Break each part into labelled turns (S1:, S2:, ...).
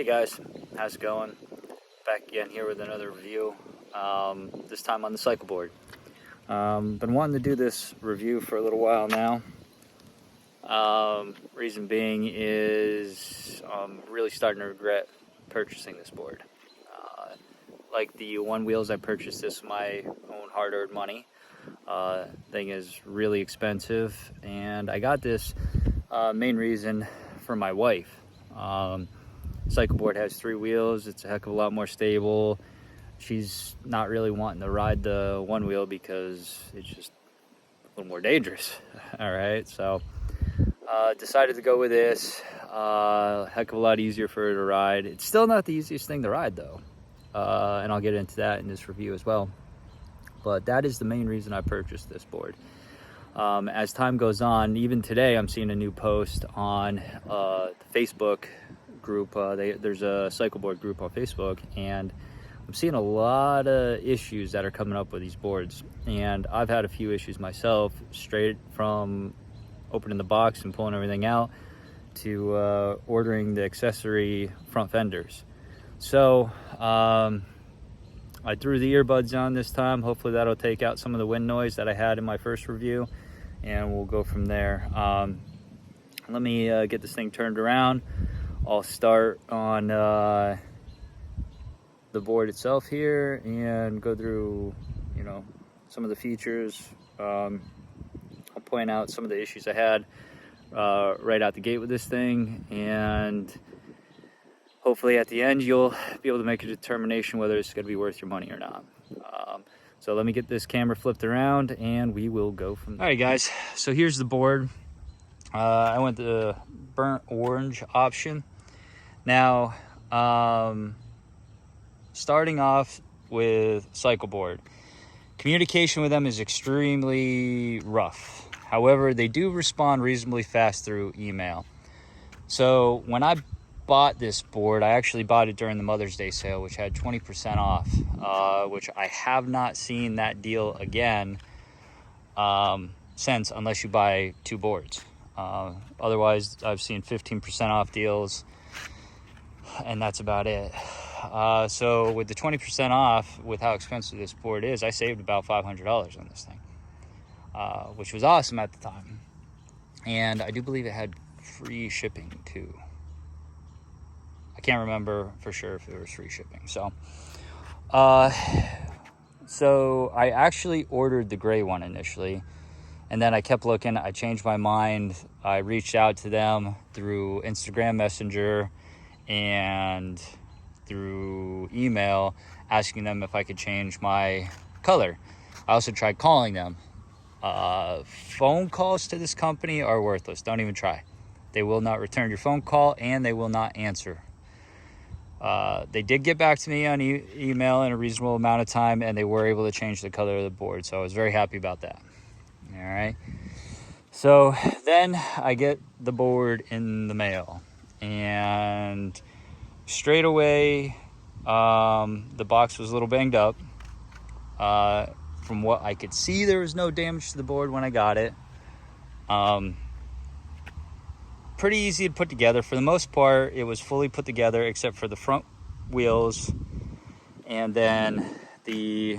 S1: Hey guys, how's it going? Back again here with another review, this time on the Cycleboard. Been wanting to do this review for a little while now. Reason being is I'm really starting to regret purchasing this board. Like the one wheels, I purchased this with my own hard-earned money. Thing is really expensive, and I got this main reason for my wife. Cycleboard has 3 wheels. It's a heck of a lot more stable. She's not really wanting to ride the one wheel because it's just a little more dangerous. All right, so decided to go with this. Heck of a lot easier for her to ride. It's still not the easiest thing to ride though, and I'll get into that in this review as well. But that is the main reason I purchased this board. As time goes on, even today I'm seeing a new post on the Facebook group. There's a Cycleboard group on Facebook, and I'm seeing a lot of issues that are coming up with these boards. And I've had a few issues myself, straight from opening the box and pulling everything out to ordering the accessory front fenders. So I threw the earbuds on this time. Hopefully that'll take out some of the wind noise that I had in my first review, and we'll go from there. Let me get this thing turned around. I'll start on the board itself here and go through, some of the features. I'll point out some of the issues I had right out the gate with this thing, and hopefully at the end you'll be able to make a determination whether it's going to be worth your money or not. So let me get this camera flipped around and we will go from there. All right guys, so here's the board. I went the burnt orange option. Now, starting off with Cycleboard, communication with them is extremely rough. However, they do respond reasonably fast through email. So when I bought this board, I actually bought it during the Mother's Day sale, which had 20% off, which I have not seen that deal again since, unless you buy 2 boards. Otherwise, I've seen 15% off deals, and that's about it. So with the 20% off, with how expensive this board is, I saved about $500 on this thing, which was awesome at the time. And I do believe it had free shipping too. I can't remember for sure if it was free shipping. So I actually ordered the gray one initially, and then I kept looking. I changed my mind. I reached out to them through Instagram Messenger and through email, asking them if I could change my color. I also tried calling them. Phone calls to this company are worthless. Don't even try. They will not return your phone call, and they will not answer. They did get back to me on email in a reasonable amount of time, and they were able to change the color of the board, so I was very happy about that. All right, so then I get the board in the mail, and straight away the box was a little banged up. From what I could see, there was no damage to the board when I got it. Pretty easy to put together. For the most part, it was fully put together except for the front wheels, and then the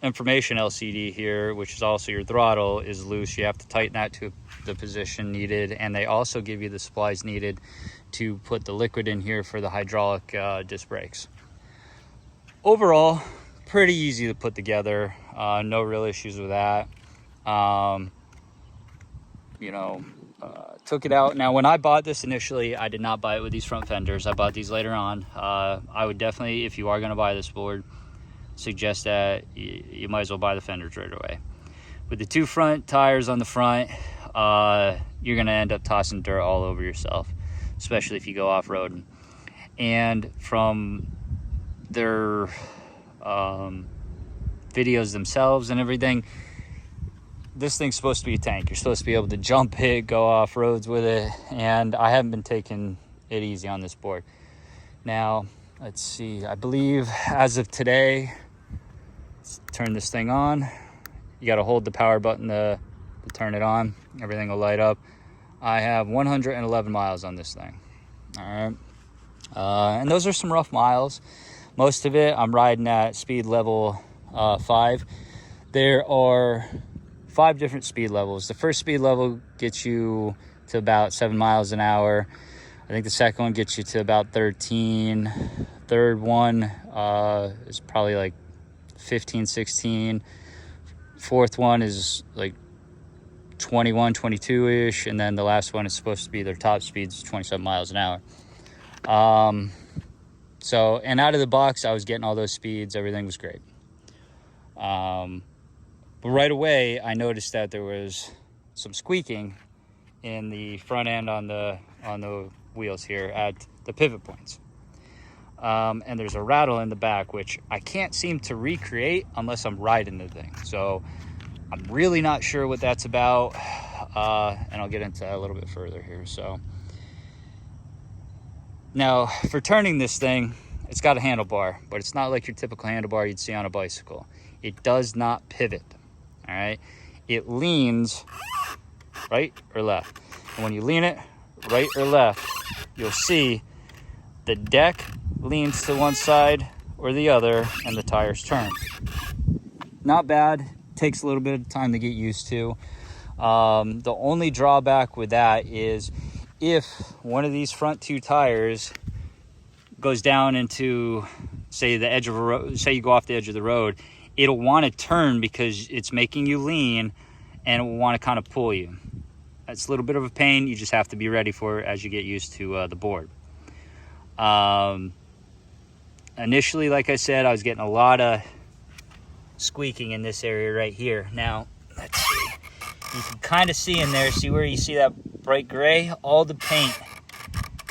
S1: information LCD here, which is also your throttle, is loose. You have to tighten that to the position needed, and they also give you the supplies needed to put the liquid in here for the hydraulic disc brakes. Overall, pretty easy to put together. No real issues with that. Took it out. Now, when I bought this initially, I did not buy it with these front fenders. I bought these later on. I would definitely, if you are going to buy this board, suggest that you might as well buy the fenders right away. With the 2 front tires on the front, you're going to end up tossing dirt all over yourself, especially if you go off-roading. And from their videos themselves and everything, this thing's supposed to be a tank. You're supposed to be able to jump it, go off roads with it, and I haven't been taking it easy on this board. Now, let's see, I believe as of today, let's turn this thing on. You got to hold the power button to turn it on. Everything will light up. I have 111 miles on this thing. All right. And those are some rough miles. Most of it, I'm riding at speed level 5. There are 5 different speed levels. The first speed level gets you to about 7 miles an hour. I think the second one gets you to about 13. Third one is probably like 15, 16. Fourth one is like 21, 22-ish. And then the last one is supposed to be their top speeds, 27 miles an hour. So, and out of the box, I was getting all those speeds. Everything was great. But right away, I noticed that there was some squeaking in the front end on the wheels here at the pivot points. And there's a rattle in the back, which I can't seem to recreate unless I'm riding the thing. So I'm really not sure what that's about. And I'll get into that a little bit further here. So now for turning this thing, it's got a handlebar, but it's not like your typical handlebar you'd see on a bicycle. It does not pivot, all right? It leans right or left. And when you lean it right or left, you'll see the deck leans to one side or the other and the tires turn. Not bad. Takes a little bit of time to get used to. The only drawback with that is if one of these front 2 tires goes down into, say, the edge of a road, say you go off the edge of the road, it'll want to turn because it's making you lean and it will want to kind of pull you. It's a little bit of a pain. You just have to be ready for it as you get used to the board. Initially, like I said, I was getting a lot of squeaking in this area right here. Now, let's see. You can kind of see in there, see where you see that bright gray? All the paint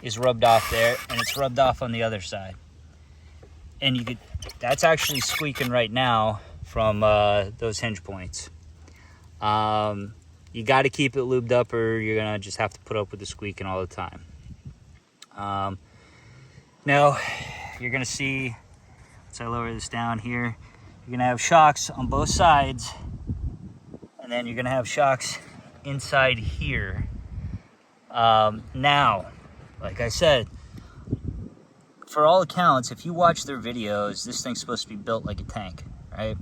S1: is rubbed off there, and it's rubbed off on the other side. And you could, that's actually squeaking right now from those hinge points. You got to keep it lubed up or you're going to just have to put up with the squeaking all the time. Now, you're going to see, once I lower this down here, you're going to have shocks on both sides, and then you're going to have shocks inside here. Now, like I said, for all accounts, if you watch their videos, this thing's supposed to be built like a tank, right?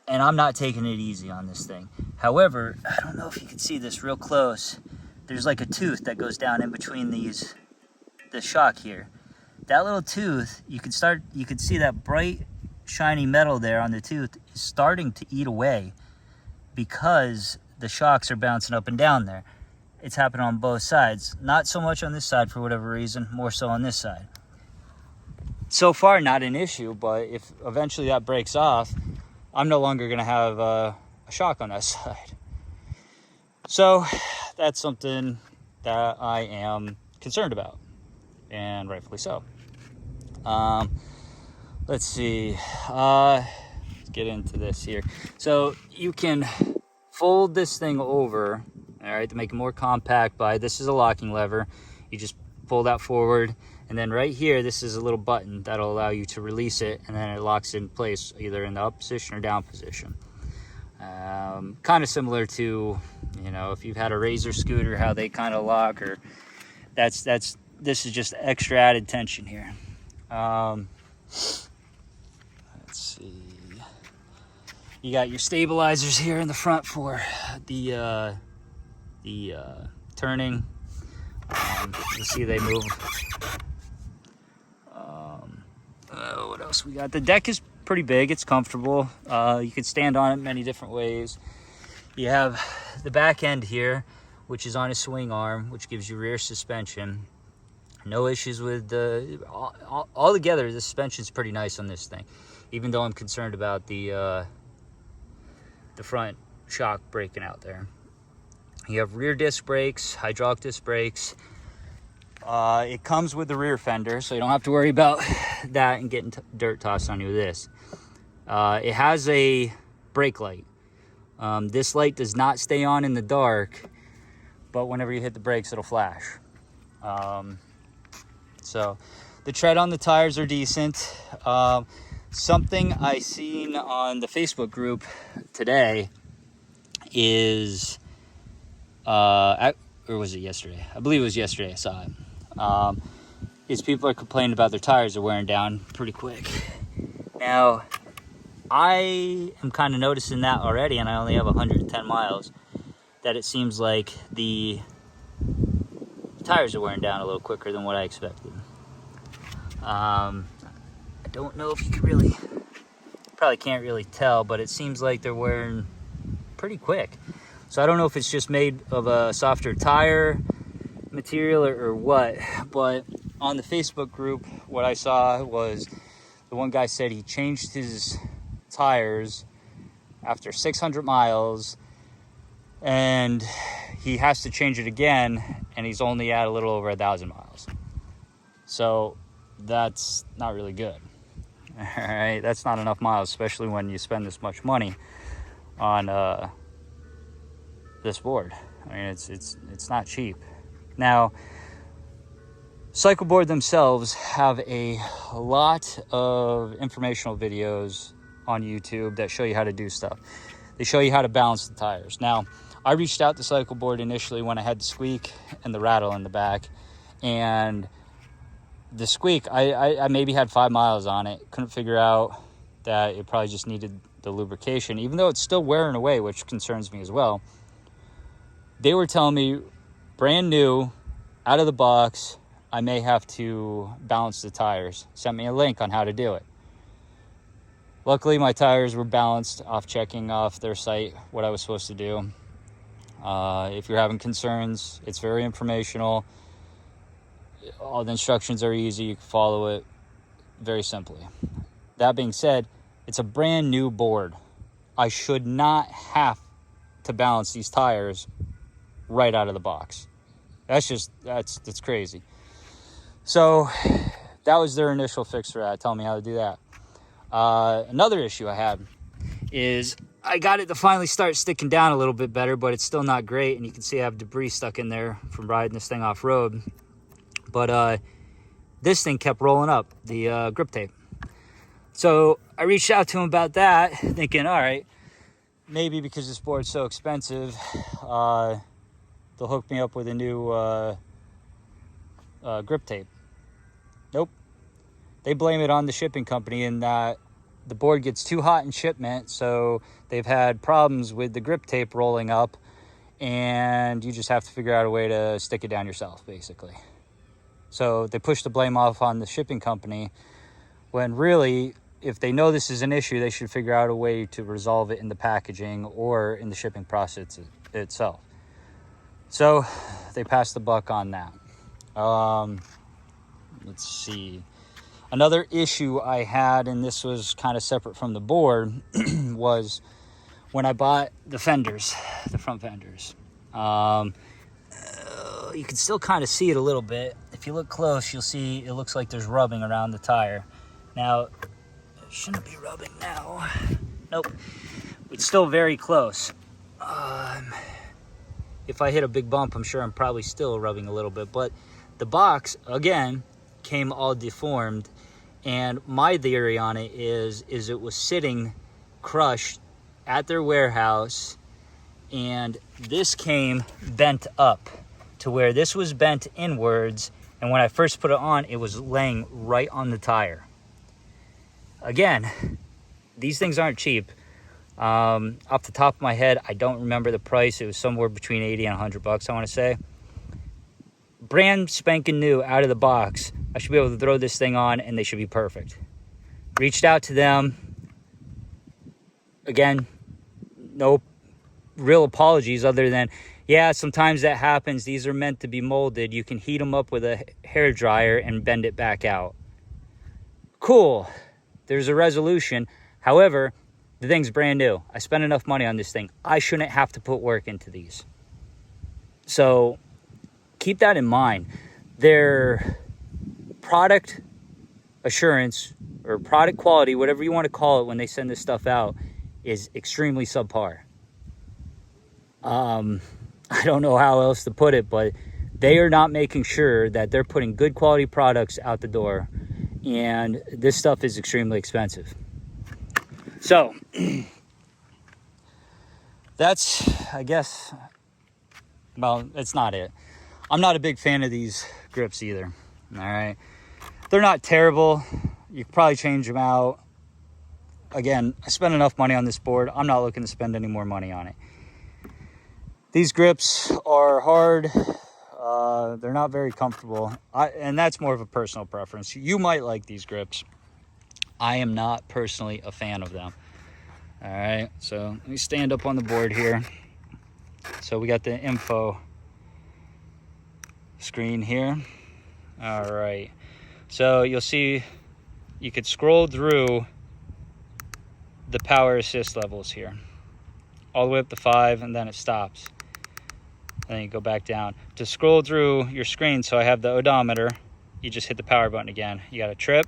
S1: And I'm not taking it easy on this thing. However, I don't know if you can see this real close. There's like a tooth that goes down in between the shock here. That little tooth, you can see that bright, shiny metal there on the tooth is starting to eat away because the shocks are bouncing up and down there. It's happening on both sides. Not so much on this side for whatever reason, more so on this side. So far, not an issue, but if eventually that breaks off, I'm no longer going to have a shock on that side. So that's something that I am concerned about, and rightfully so. Let's see. Let's get into this here. So you can fold this thing over, all right, to make it more compact this is a locking lever. You just pull that forward, and then right here, this is a little button that'll allow you to release it, and then it locks in place either in the up position or down position. Kind of similar to, if you've had a Razor scooter, how they kind of lock, or this is just extra added tension here. Let's see. You got your stabilizers here in the front for the turning. You see they move. What else we got? The deck is pretty big. It's comfortable. You can stand on it many different ways. You have the back end here, which is on a swing arm, which gives you rear suspension. No issues with all together. The suspension's pretty nice on this thing, even though I'm concerned about the front shock breaking out there. You have rear disc brakes, hydraulic disc brakes. It comes with the rear fender, so you don't have to worry about that and getting dirt tossed on you with this. It has a brake light. This light does not stay on in the dark, but whenever you hit the brakes, it'll flash. So the tread on the tires are decent. Something I seen on the Facebook group today is, or was it yesterday? I believe it was yesterday I saw it. is people are complaining about their tires are wearing down pretty quick. Now, I am kind of noticing that already, and I only have 110 miles, that it seems like the tires are wearing down a little quicker than what I expected. I don't know if you can really, probably can't really tell, but it seems like they're wearing pretty quick. So I don't know if it's just made of a softer tire material or what, but on the Facebook group, what I saw was the one guy said he changed his tires after 600 miles and he has to change it again, and he's only at a little over 1,000 miles. So that's not really good. All right, that's not enough miles, especially when you spend this much money on this board. I mean, it's not cheap. Now, Cycleboard themselves have a lot of informational videos on YouTube that show you how to do stuff. They show you how to balance the tires. Now, I reached out to Cycleboard initially when I had the squeak and the rattle in the back, and the squeak, I maybe had 5 miles on it. Couldn't figure out that it probably just needed the lubrication, even though it's still wearing away, which concerns me as well. They were telling me, brand new, out of the box, I may have to balance the tires. Sent me a link on how to do it. Luckily, my tires were balanced off checking off their site what I was supposed to do. If you're having concerns, it's very informational. All the instructions are easy. You can follow it very simply. That being said, it's a brand new board. I should not have to balance these tires right out of the box. That's crazy. So that was their initial fix for that, telling me how to do that. Another issue I had is I got it to finally start sticking down a little bit better, but it's still not great. And you can see I have debris stuck in there from riding this thing off road. But this thing kept rolling up, the grip tape. So I reached out to him about that, thinking, all right, maybe because this board's so expensive, they'll hook me up with a new grip tape. Nope. They blame it on the shipping company in that the board gets too hot in shipment, so they've had problems with the grip tape rolling up, and you just have to figure out a way to stick it down yourself, basically. So they push the blame off on the shipping company, when really, if they know this is an issue, they should figure out a way to resolve it in the packaging or in the shipping process itself. So they passed the buck on that. Let's see. Another issue I had, and this was kind of separate from the board, was when I bought the fenders, the front fenders. You can still kind of see it a little bit. If you look close, you'll see it looks like there's rubbing around the tire. Now, it shouldn't be rubbing now. Nope. It's still very close. If I hit a big bump, I'm sure I'm probably still rubbing a little bit. But the box, again, came all deformed. And my theory on it is it was sitting crushed at their warehouse, and this came bent up to where this was bent inwards, and when I first put it on, it was laying right on the tire. Again, these things aren't cheap. Off the top of my head, I don't remember the price. It was somewhere between 80 and 100 bucks, I want to say. Brand spanking new out of the box. I should be able to throw this thing on and they should be perfect. Reached out to them. Again, no real apologies other than, yeah, sometimes that happens. These are meant to be molded. You can heat them up with a hair dryer and bend it back out. Cool. There's a resolution. However, the thing's brand new. I spent enough money on this thing. I shouldn't have to put work into these. So keep that in mind. Their product assurance or product quality, whatever you want to call it when they send this stuff out, is extremely subpar. I don't know how else to put it, but they are not making sure that they're putting good quality products out the door, and this stuff is extremely expensive. So that's, I guess, well, it's not it.
S2: I'm not a big fan of these grips either. All right, they're not terrible. You could probably change them out. Again, I spent enough money on this board. I'm not looking to spend any more money on it. These grips are hard. They're not very comfortable. And that's more of a personal preference. You might like these grips. I am not personally a fan of them. All right, so let me stand up on the board here. So we got the info screen here. All right, so you'll see you could scroll through the power assist levels here, all the way up to 5, and then it stops. And then you go back down. To scroll through your screen, so I have the odometer, you just hit the power button again. You got a trip.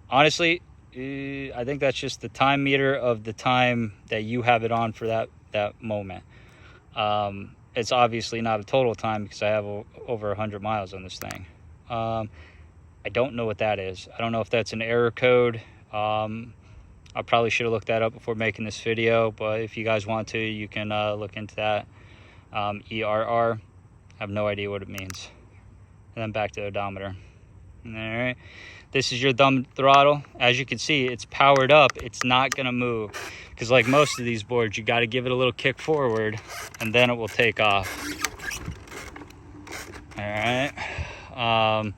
S2: Honestly, I think that's just the time meter of the time that you have it on for that moment. It's obviously not a total time because I have over 100 miles on this thing. I don't know what that is. I don't know if that's an error code. I probably should have looked that up before making this video, but if you guys want to, you can look into that. ERR, I have no idea what it means. And then back to odometer. All right, this is your thumb throttle. As you can see, it's powered up. It's not gonna move because, like most of these boards, you got to give it a little kick forward and then it will take off. All right,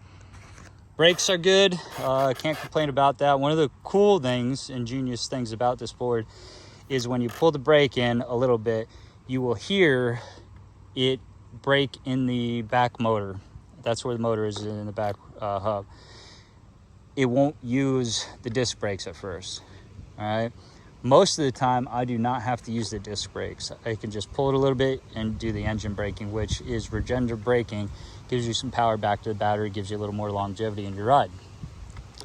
S2: brakes are good. Can't complain about that. One of the cool things, ingenious things about this board is when you pull the brake in a little bit, you will hear it brake in the back motor. That's where the motor is, in the back hub. It won't use the disc brakes at first. All right, most of the time I do not have to use the disc brakes. I can just pull it a little bit and do the engine braking, which is regenerative braking. Gives you some power back to the battery, gives you a little more longevity in your ride.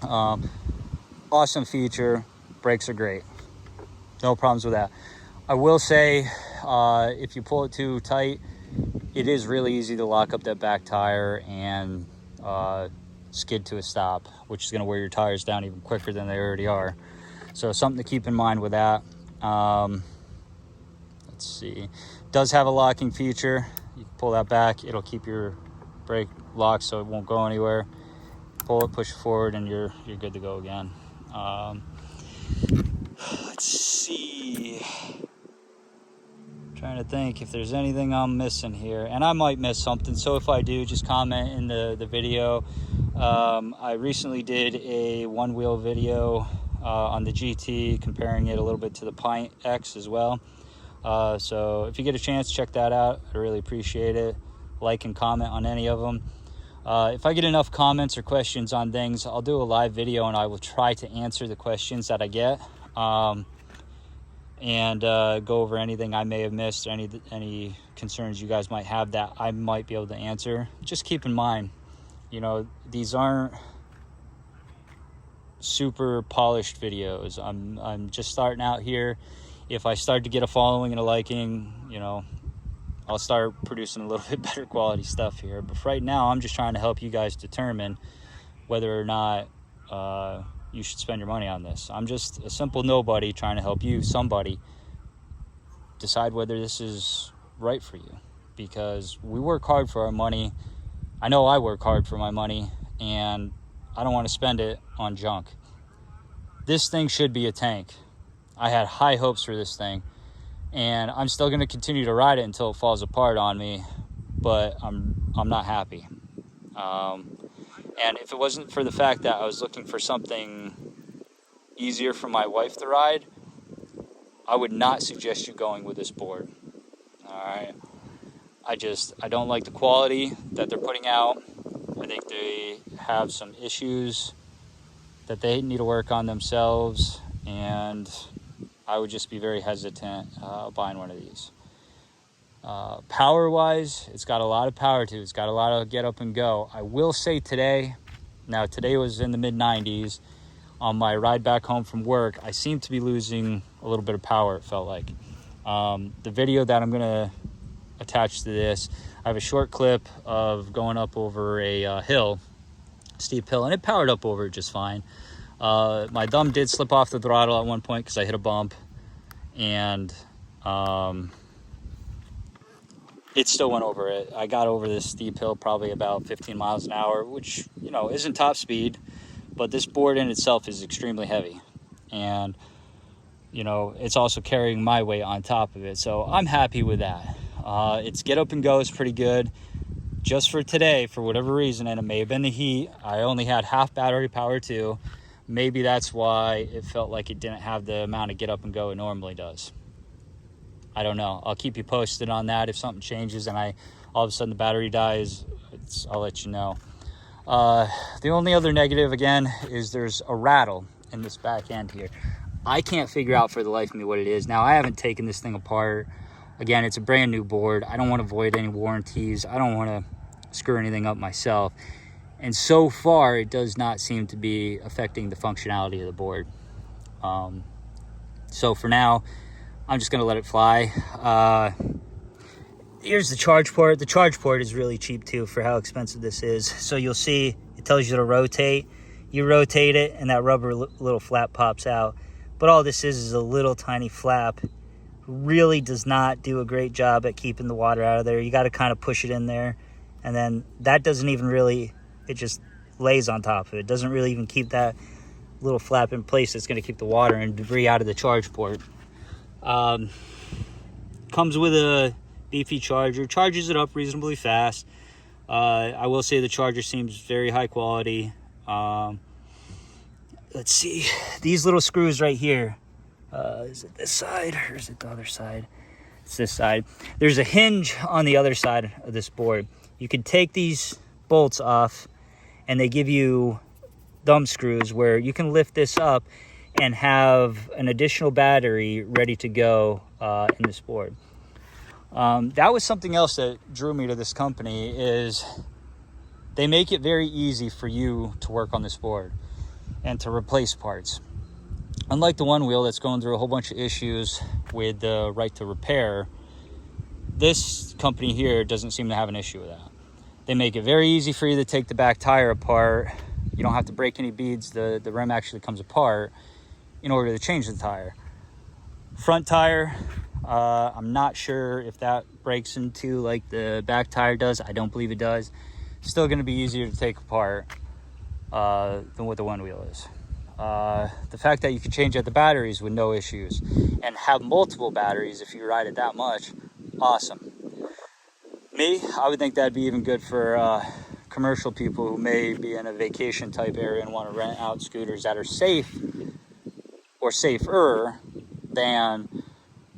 S2: Awesome feature. Brakes are great, no problems with that. I will say, if you pull it too tight, it is really easy to lock up that back tire and skid to a stop, which is going to wear your tires down even quicker than they already are. So something to keep in mind with that. Let's see, it does have a locking feature. You can pull that back, it'll keep your brake locked so it won't go anywhere. Pull it, push it forward, and you're good to go again. Let's see, trying to think if there's anything I'm missing here, and I might miss something, so if I do, just comment in the video. I recently did a one-wheel video on the GT, comparing it a little bit to the Pint X as well. So if you get a chance, check that out. I really appreciate it. Like and comment on any of them. If I get enough comments or questions on things, I'll do a live video and I will try to answer the questions that I get. And go over anything I may have missed, or any concerns you guys might have that I might be able to answer. Just keep in mind, you know, these aren't super polished videos. I'm just starting out here. If I start to get a following and a liking, you know, I'll start producing a little bit better quality stuff here. But for right now, I'm just trying to help you guys determine whether or not you should spend your money on this. I'm just a simple nobody trying to help you, somebody, decide whether this is right for you. Because we work hard for our money. I know I work hard for my money, and I don't want to spend it on junk. This thing should be a tank. I had high hopes for this thing, and I'm still going to continue to ride it until it falls apart on me, but I'm not happy. And if it wasn't for the fact that I was looking for something easier for my wife to ride, I would not suggest you going with this board. All right. I don't like the quality that they're putting out. I think they have some issues that they need to work on themselves, and I would just be very hesitant buying one of these. Power-wise, it's got a lot of power to it. It's got a lot of get up and go. I will say today was in the mid-90s. On my ride back home from work, I seem to be losing a little bit of power, it felt like. The video that I'm going to attach to this, I have a short clip of going up over a steep hill, and it powered up over it just fine. My thumb did slip off the throttle at one point because I hit a bump, and it still went over it. I got over this steep hill probably about 15 miles an hour, which, you know, isn't top speed, but this board in itself is extremely heavy. And, you know, it's also carrying my weight on top of it. So I'm happy with that. Its get up and go is pretty good. Just for today, for whatever reason, and it may have been the heat, I only had half battery power too. Maybe that's why it felt like it didn't have the amount of get up and go it normally does. I don't know. I'll keep you posted on that. If something changes and all of a sudden the battery dies, I'll let you know. The only other negative, again, is there's a rattle in this back end here. I can't figure out for the life of me what it is. Now, I haven't taken this thing apart. Again, it's a brand new board. I don't want to void any warranties. I don't want to screw anything up myself. And so far, it does not seem to be affecting the functionality of the board. So for now, I'm just going to let it fly. Here's the charge port. The charge port is really cheap too for how expensive this is. So you'll see it tells you to rotate. You rotate it and that rubber little flap pops out. But all this is a little tiny flap. Really does not do a great job at keeping the water out of there. You got to kind of push it in there. And then that doesn't even really, it just lays on top of it. It doesn't really even keep that little flap in place that's going to keep the water and debris out of the charge port. Comes with a beefy charger, charges it up reasonably fast. I will say the charger seems very high quality. Let's see, these little screws right here. Is it this side or is it the other side? It's this side. There's a hinge on the other side of this board. You can take these bolts off and they give you thumb screws where you can lift this up and have an additional battery ready to go in this board. That was something else that drew me to this company, is they make it very easy for you to work on this board and to replace parts. Unlike the one wheel that's going through a whole bunch of issues with the right to repair, this company here doesn't seem to have an issue with that. They make it very easy for you to take the back tire apart. You don't have to break any beads. The rim actually comes apart in order to change the tire. Front tire, I'm not sure if that breaks into like the back tire does. I don't believe it does. Still going to be easier to take apart than what the one wheel is. The fact that you can change out the batteries with no issues and have multiple batteries if you ride it that much, awesome. Me, I would think that'd be even good for commercial people who may be in a vacation type area and want to rent out scooters that are safe or safer than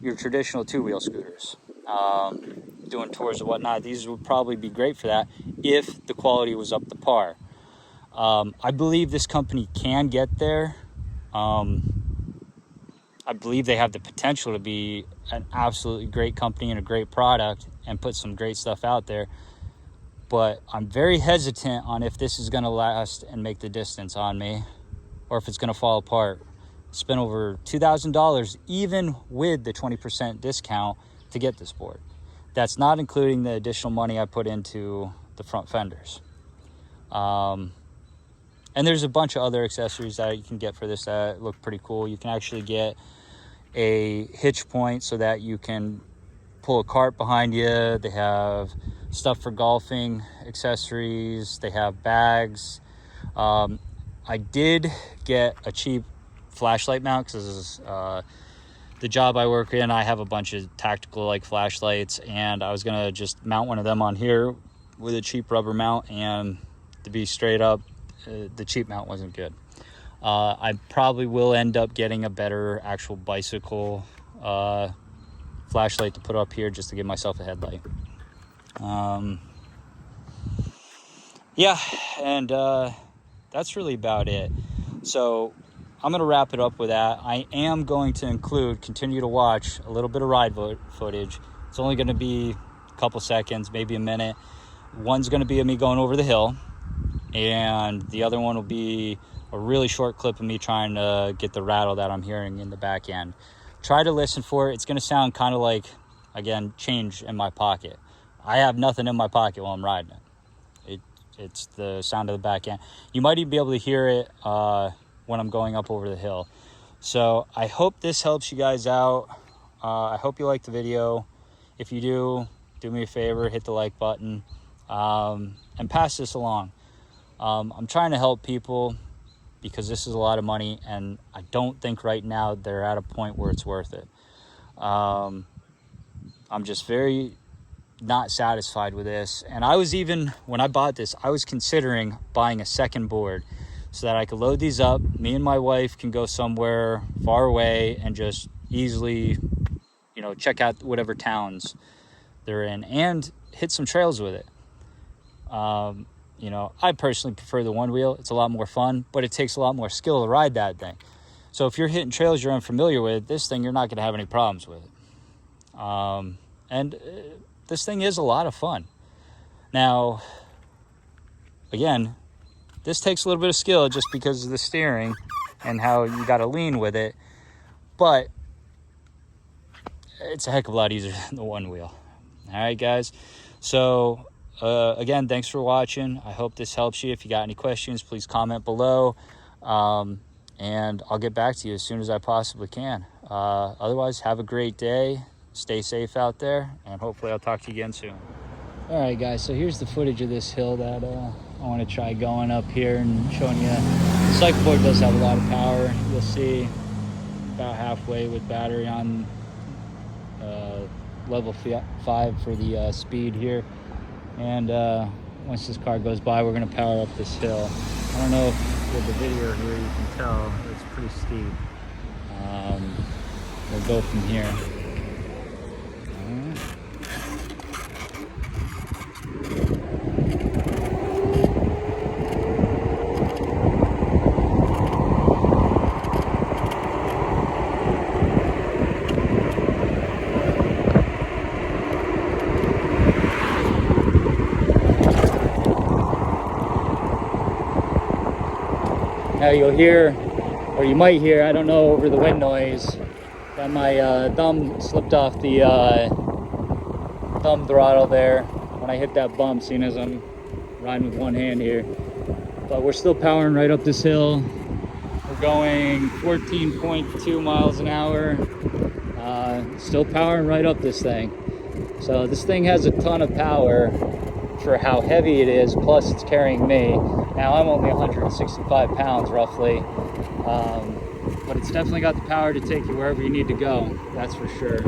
S2: your traditional two-wheel scooters. Doing tours and whatnot, these would probably be great for that if the quality was up to par. I believe this company can get there. I believe they have the potential to be an absolutely great company and a great product and put some great stuff out there. But I'm very hesitant on if this is going to last and make the distance on me, or if it's going to fall apart. Spent over $2,000 even with the 20% discount to get this board. That's not including the additional money I put into the front fenders. And there's a bunch of other accessories that you can get for this that look pretty cool. You can actually get a hitch point so that you can pull a cart behind you. They have stuff for golfing accessories. They have bags. I did get a cheap flashlight mount because the job I work in, I have a bunch of tactical like flashlights, and I was gonna just mount one of them on here with a cheap rubber mount, and to be straight up, the cheap mount wasn't good. I probably will end up getting a better actual bicycle flashlight to put up here just to give myself a headlight. Yeah, and that's really about it. So I'm going to wrap it up with that. I am going to continue to watch a little bit of ride footage. It's only going to be a couple seconds, maybe a minute. One's going to be of me going over the hill, and the other one will be a really short clip of me trying to get the rattle that I'm hearing in the back end. Try to listen for it. It's going to sound kind of like, again, change in my pocket. I have nothing in my pocket while I'm riding it. It's the sound of the back end. You might even be able to hear it when I'm going up over the hill. So I hope this helps you guys out. I hope you like the video. If you do, do me a favor, hit the like button, and pass this along. I'm trying to help people because this is a lot of money, and I don't think right now they're at a point where it's worth it. I'm just very not satisfied with this. And I was even, when I bought this, I was considering buying a second board so that I could load these up. Me and my wife can go somewhere far away and just easily, you know, check out whatever towns they're in and hit some trails with it. You know, I personally prefer the one wheel. It's a lot more fun, but it takes a lot more skill to ride that thing. So if you're hitting trails you're unfamiliar with, this thing, you're not going to have any problems with it. This thing is a lot of fun. Now, again, this takes a little bit of skill just because of the steering and how you got to lean with it, but it's a heck of a lot easier than the one wheel. All right, guys. So, again, thanks for watching. I hope this helps you. If you got any questions, please comment below, and I'll get back to you as soon as I possibly can. Otherwise, have a great day. Stay safe out there, and hopefully I'll talk to you again soon. All right, guys, so here's the footage of this hill that I want to try going up here and showing you. The Cycleboard does have a lot of power. You'll see about halfway with battery on level 5 for the speed here. And once this car goes by, we're going to power up this hill. I don't know if with the video here you can tell, it's pretty steep. We'll go from here. Now you'll hear, or you might hear, I don't know, over the wind noise, that my thumb slipped off the thumb throttle there when I hit that bump, seeing as I'm riding with one hand here. But we're still powering right up this hill. We're going 14.2 miles an hour. Still powering right up this thing. So this thing has a ton of power for how heavy it is, plus it's carrying me. Now I'm only 165 pounds roughly, but it's definitely got the power to take you wherever you need to go, that's for sure.